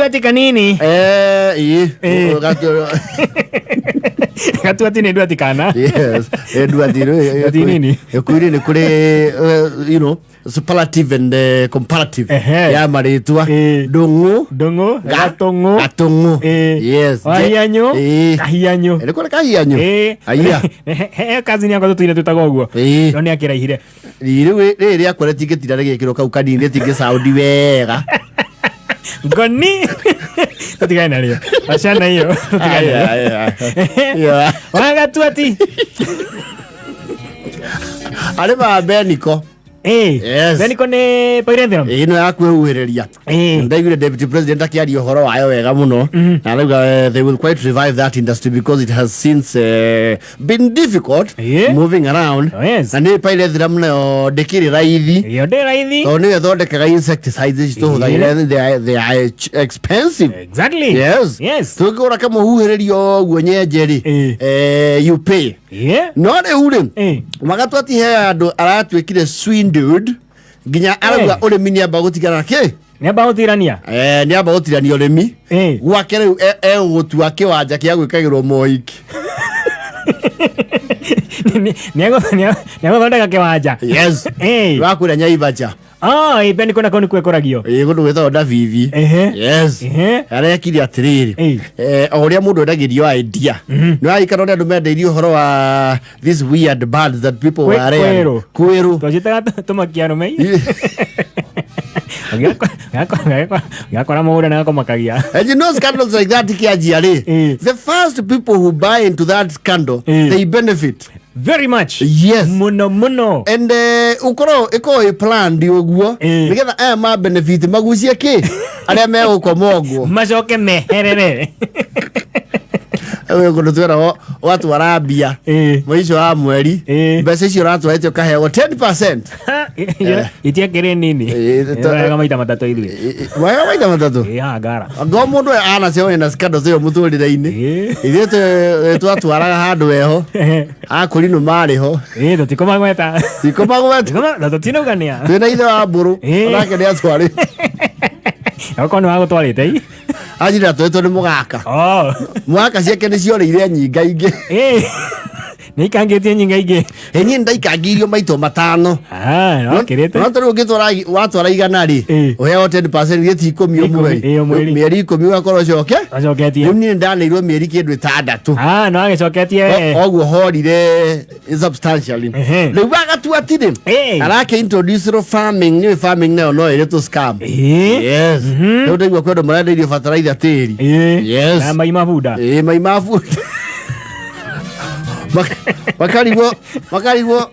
WaGatuati kanini? WaGatuati ni Duati kana. Yes, Duati nini? Kuri ni kule you know, superlative and comparative. Ya maritua dongo gatongo. Yes. Kahianyo. Ele kule kahianyo. Aya. Kazi ni yako tuine tutagogwo. None akiraihire. Riri akore tigetira regekiro kau kaninde tige Saudi wega. Goni. Tutigana leo. Ashana hiyo. Yeah. WaGatuati. Ale ba Beniko. Yes. Beniko ne pairendero. Ino yakwehuhereria. Ndaigire deputy president akiaria horo wayo wega muno. Na lauga they will quite revive that industry because it has since been difficult moving around. Na ne pairendera muno dekiri raithi. Yo de raithi. To ne thondekaga insecticides to they are expensive. Exactly. Yes. Tugora kama huhererio gwenyenjeri. You pay. No de ure. WaGatuati he andu aratwekire swindled ginya arauga urimi ni amba gutigana ke ni amba gutirania ni amba gutirania urimi gwake riu gutua kiwanja kia gwikagirwo moiki ni thondeka kiwanja. Yes. Wakura nyaibaja. Ibe niko nakoni kwekoragio. Gundu gwithonda vivi. Yes. Arekiri atiriri. Oria mundu endagirio idea. No aikara uri andu mendeirio horo wa these weird birds that people were kweru. Twajitaga tumakiano mei. Gakora muda na komakagia. And you know scandals like that kiajiari. The first people who buy into that scandal they benefit very much. Yes. Muno. And ukoro iko plan di oguo. Nigetha ma benefit magucie ki. Aria me ukomogwo. Macoke meherere. Ewe ngono twera watu warabia. Mwisho wa mweri. Mbeca icio ratwaite ukaheo 10%. Itia kire nini? Wega maita matatu ithui. Wega maita matatu. Ngara. Ngo mundu ana cio na scandal cio muturire-ini. Ithe twatwaraga handu weho. Akuri no mari ho. Tutikomagweta. Na tutinugania. Twina ithe wa mburu. Onake ni atwari. Okono wago twarite. Ajira twetwo ni mugaka. Mugaka ciake ni ciorire nyinga ingi. Ni kangetie nyinga ingi. Enyi ndaikangirio maito matano. No kirete. No tari ugitwara watwara igana ri. Uheo 10% giti 10 umwe. Mieri 10 ugakorwo coke. Acoketie. Ni ndaneirwo mieri kindu 6. No agicoketie. Ogwo horire substantially. Riu WaGatuati ri. Arake introduce farming, ni farming no ire to scam. Yes. Riu ndigwa kwendo marendeirio fertilizer tiri. Yes. Na mai mabuda. Mai mabuda. Makarigwo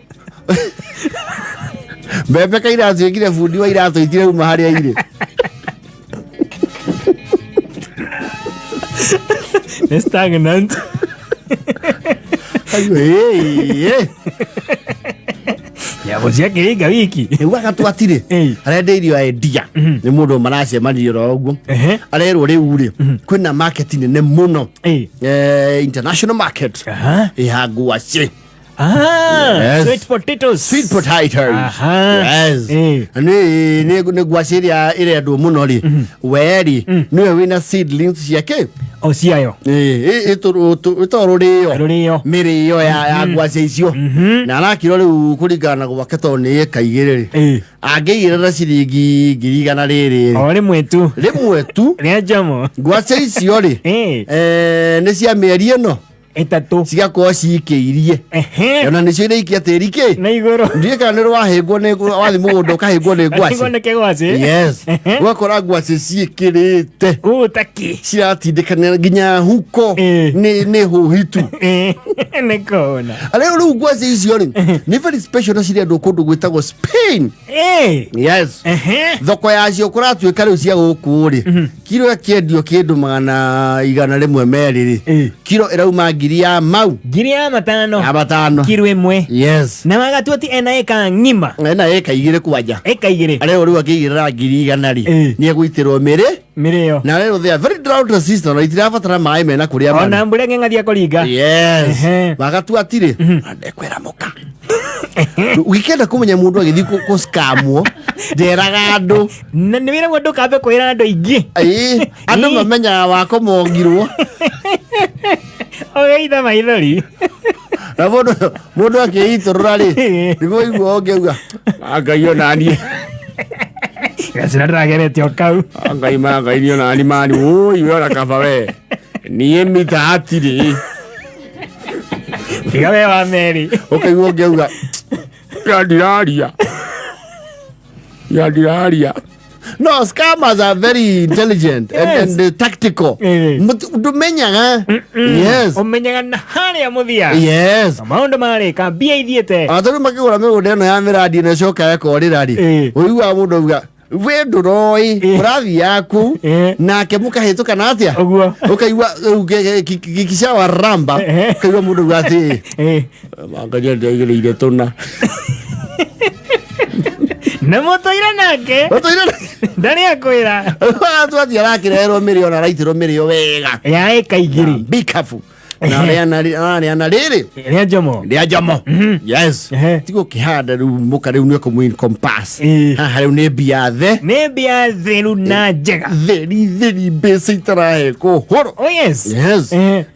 mbembe kairatu ikire fundi wa iratu itire uma haria ire stagnant. Ya bozia kiringa wiki. WaGatuati ri arendeirio idea ni mundu maracemanirio ro uguo arerwo riu ri kwina market nene muno international market ihangwaci. Sweet potatoes. Yes. Ni ngwaci iria irendwo muno ri weri niwe wina seedlings ciake ciayo itorurio mirio ya ngwaci icio na arakiro riu kuringana gwake to ni ekaigire ri angeirera ciringi 100 riri rimwe tu ria jamo ngwaci icio ri ni cia mieri ino itatu cigakorwo ciikiirie ona nicio ireikia tiri ki na iguru ndieka ni rwahingwo ni wathi mugunda ukahingwo ni ngwaci. Yes. Wakora ngwaci ciikirite taki ciratindikana nginya huko ni huhitu nikona ale ru ngwaci icio ni very special na ciria kundu gwitagwo Spain. Yes. Thoko yacio kuratuika riu cia guku ri kilo kiendio kindu 100 meriri kilo irauma giria mau giria matano kilo imwe. Yes. Na WaGatuati ena eka ngima ena eka igire kwanja eka igire ale ru akigirira 100 ri ni egwitirwo mirio na ale they are very drought resistant na itirabatara mai mena kuria ona mbure ngengathia kuringa. Yes. WaGatuati ri ndekwera muka Wikenda kumenya mundu agithi ku scamwo nderaga andu na nĩ wĩra mũndũ kambe kwĩra andũ aingĩ andu mamenya wako mongirwo ogeitha maithori na mundu akiiturura ri niguo igwo ngeuga Ngai onani gacira ndirageretio kau Ngai ni onani mani oi we ora kaba we ni mita atiri tiga we wa Meri ukaigwo ngeuga yadiraria. No, scammers are very intelligent and tactical. Menyaga. Yes. Menyaga na harĩa mũthia. Yes. Maũndũ marĩka mbia ithiĩte. Atari makigũra mĩgũnda ĩno ya mĩrandi na coka yakorĩra ri. Ũigua mũndũ auga we ndũroi mũrathi yaku nake mũkahĩtũka na atĩa ũkaigua gĩkisha wa ramba ũkaigua mũndũ auga atĩ Ngai ndeigĩrĩire tũna na mũtũire nake ndarĩ akwĩra twathi arakĩreherwo mĩrĩo na araitĩrwo mĩrĩo wega ya ĩka igĩrĩ be careful na rĩana rĩrĩ rĩa njomo yes tigo kĩhanda rĩu mũka rĩu nĩ kũmwin compass haha rĩu nĩ mbia theru na njega theri mbeca itarahe kũhũrwo yes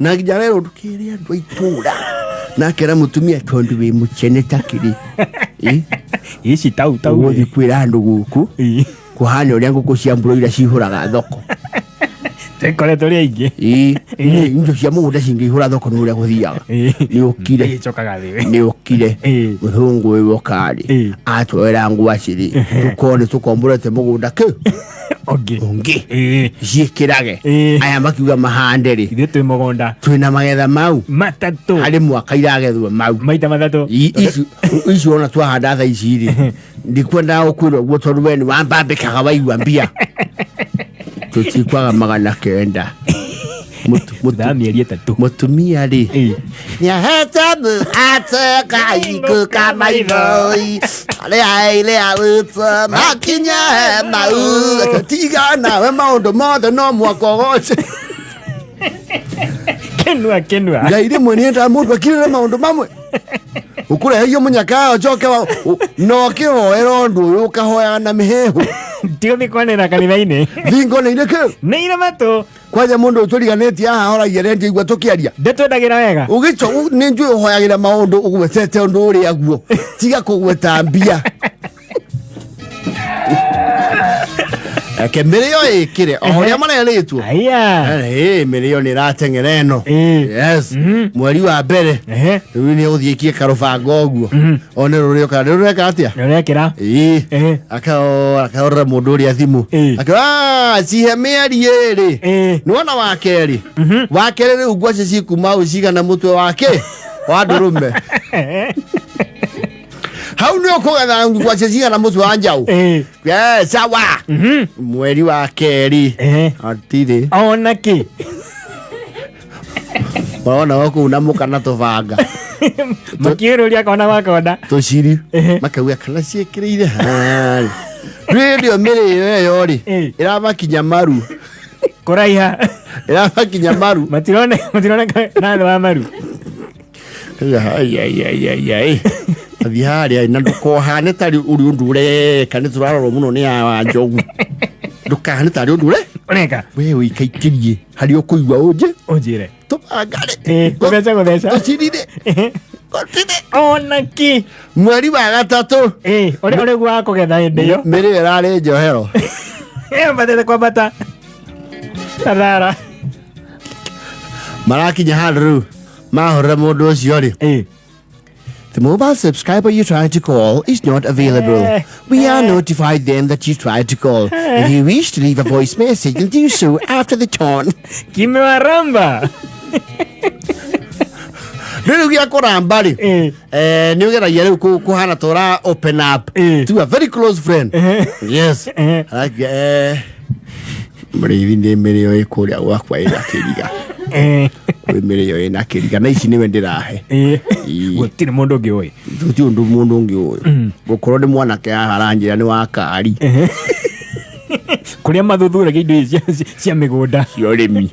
na nginya rero ndũkĩrĩ andũ a itũũra nakera mũtumia tondũ wĩ mũkene takĩrĩ ici tau gũthiĩ kwĩra andũ gũkũ kũhana ũrĩa ngũkũ cia mbũrũira cihũraga thoko tekoretwo rĩ aingĩ indo cia mũgũnda cingĩihũra thoko nĩ ũrĩa gũthiaga nĩ ũkire mũthũngũ ũyũ wokarĩ atwĩra ngwacĩ tũkorwo nĩ tũkomborete mũgũnda kĩ ũngĩ ciĩkĩrage aya makiuga mahande rĩ ithuĩ twĩ mũgũnda twĩna magetha mau matatũ harĩ mwaka iragethwo mau maita mathatũ ici ona twahanda thaa ici rĩ ndikwendaga gũkwĩra ũguo tondũ we nĩ wambambĩkaga waigua mbia tutikwaga 900 mĩeri ĩtatũ mũtumia rĩ nĩahete mũhate kaigũ ka maithoi rĩa ũtwo makinya mau tiga nawe maũndũ mothe no mwaka ũgoce kenua Ngai rĩmwe nĩendaga mũndũ akirĩre maũndũ mamwe ũkũreherio mũnyaka ũcoke no kĩhoera ũndũ ũyũ ũkahoyaga na mĩhehu tiga mĩkwanĩra kanitha-inĩ thingo nĩ irĩ kĩ nĩ irĩ matũ kwanja mũndũ ũtũriganĩtie haha horagia rĩndio igua tũkĩaria ndetwendagĩra wega ũgĩco nĩ njũĩ ũhoyagĩra maũndũ ũgwetete ũndũ ũrĩa guo tiga kũgweta mbia mĩrĩo ĩkĩre o ũrĩa marerĩtwo mĩrĩo nĩ ĩrateng'era ĩno yes mweri wa mbere rĩu nĩ ũgũthiĩkie karũbanga ũguo o nĩ rũrĩoka nĩ rũreka atĩa rũrekĩra akahorera mũndũ ũrĩa thimũ cihe mĩeri ĩrĩ nĩwona wa kerĩ rĩu ngwacĩ cikuma hau cigana mũtwe wake wa ndũrũme hau nĩ ũkũgetha ngwacĩ cigana mũtwe wa njaũ sawa mweri wa kerĩ atirĩ ona kĩ wona kũu na mũka na tũbanga makĩũrũria kona wakonda tũciri makauga kana ciĩkĩrĩire harĩ rĩrĩo mĩrĩo ĩyo rĩ ĩramakinya maru kũraiha ĩramakinya maru matirone na thĩ wa maru athi harĩa na ndũkohane tarĩ ũrĩ ũndũ ũreka nĩ tũrarorwo mũno nĩ ya njogu ndũkahane tarĩ ũndũ ũreka we ũikaikĩrie harĩ ũkũigua ũnjĩre tũbangarĩ gũtheca tũcirire ona kĩ mweri wa gatatũ ũrĩ guo wa kũgetha hĩndĩ ĩyo mĩrĩo ĩrarĩ njohero mbatete kwambata thara marakinya handũ rĩu mahorera mũndũ ũcio rĩ the mobile subscriber you tried to call is not available. We are notified then that you tried to call. If you wish to leave a voice message, you'll do so after the tone. Kimewaramba. Rĩu gĩa kũramba rĩ nĩ ũgeragia rĩu kũhana tora open up to a very close friend. Yes. Mrĩthi nĩ mĩrĩo ĩkũrĩa gwakwa ĩna kĩriga. Kwĩ mĩrĩo ĩna kĩriga na ici nĩwe ndĩrahe. Gũtirĩ mũndũ ũngĩ ũĩ. Gũtirĩ mũndũ ũngĩ ũĩ. Gũkorwo nĩ mwanake haha aranjĩra nĩ wa kari. Kũrĩa mathuthuragia indo ici cia mĩgũnda cia ũrĩmi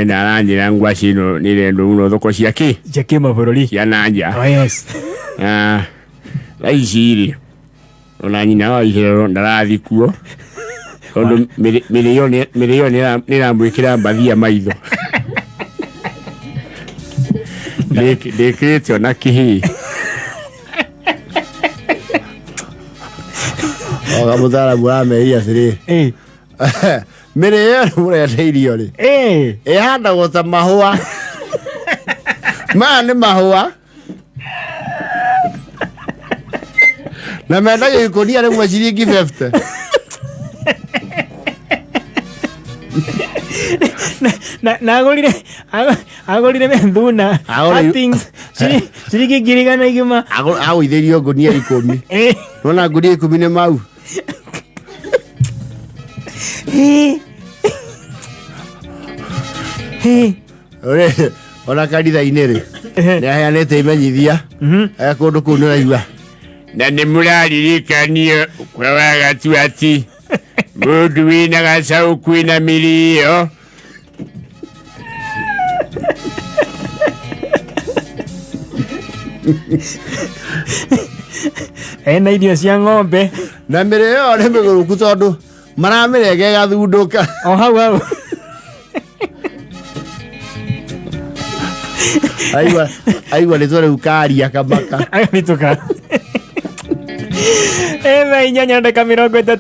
na aranjĩra ngwacĩ ĩno nĩ irendwo mũno thoko cia kĩmabũrũri cia na nja. Raiciri ona nyina wa ihero ndarathi kuo tondu mirio ni ramwikira mbathia maitho ndikirite ona kihi oga mutharamu wa meria siri mirio mureteirio ri ihandagwo ta mahua maya ni mahua na mendaga ikonia rimwe ciringi 50 agorire methuna ciringi ngirigana igima agwithirio ngunia 10 nona ngunia 10 ni mau ona kanitha-inĩ rĩ nĩaheanĩte imenyithia kũndũ kũu nĩũraigua na nĩ mũraririkanio kwa WaGatuati mũndũ wĩna gacaũ kwĩna mirio ena irio cia ng'ombe na mirio ĩyo nĩ mĩgũrũku tondũ maramĩrenge ĩgathundũka o hau aigua rĩtwa rĩu karia kamaka agatituka 8:30